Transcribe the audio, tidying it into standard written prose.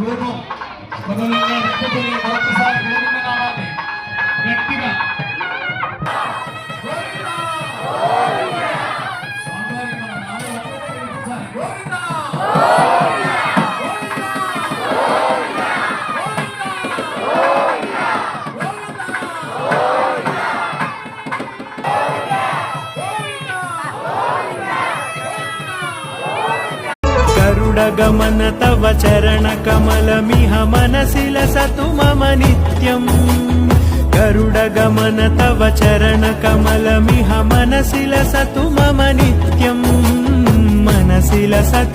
రూపం మొదలైన ఒక్కసారి గోవింద నామాన్ని గట్టిగా స్వామివారికి మన నాలుగు ఒక్కసారి గోవింద गमन तव चरण कमलमिह मनसि लसतु मम नित्यम् गरुडगमन तव चरण कमलमिह मनसि लसतु मम नित्यम् मनसि लसतु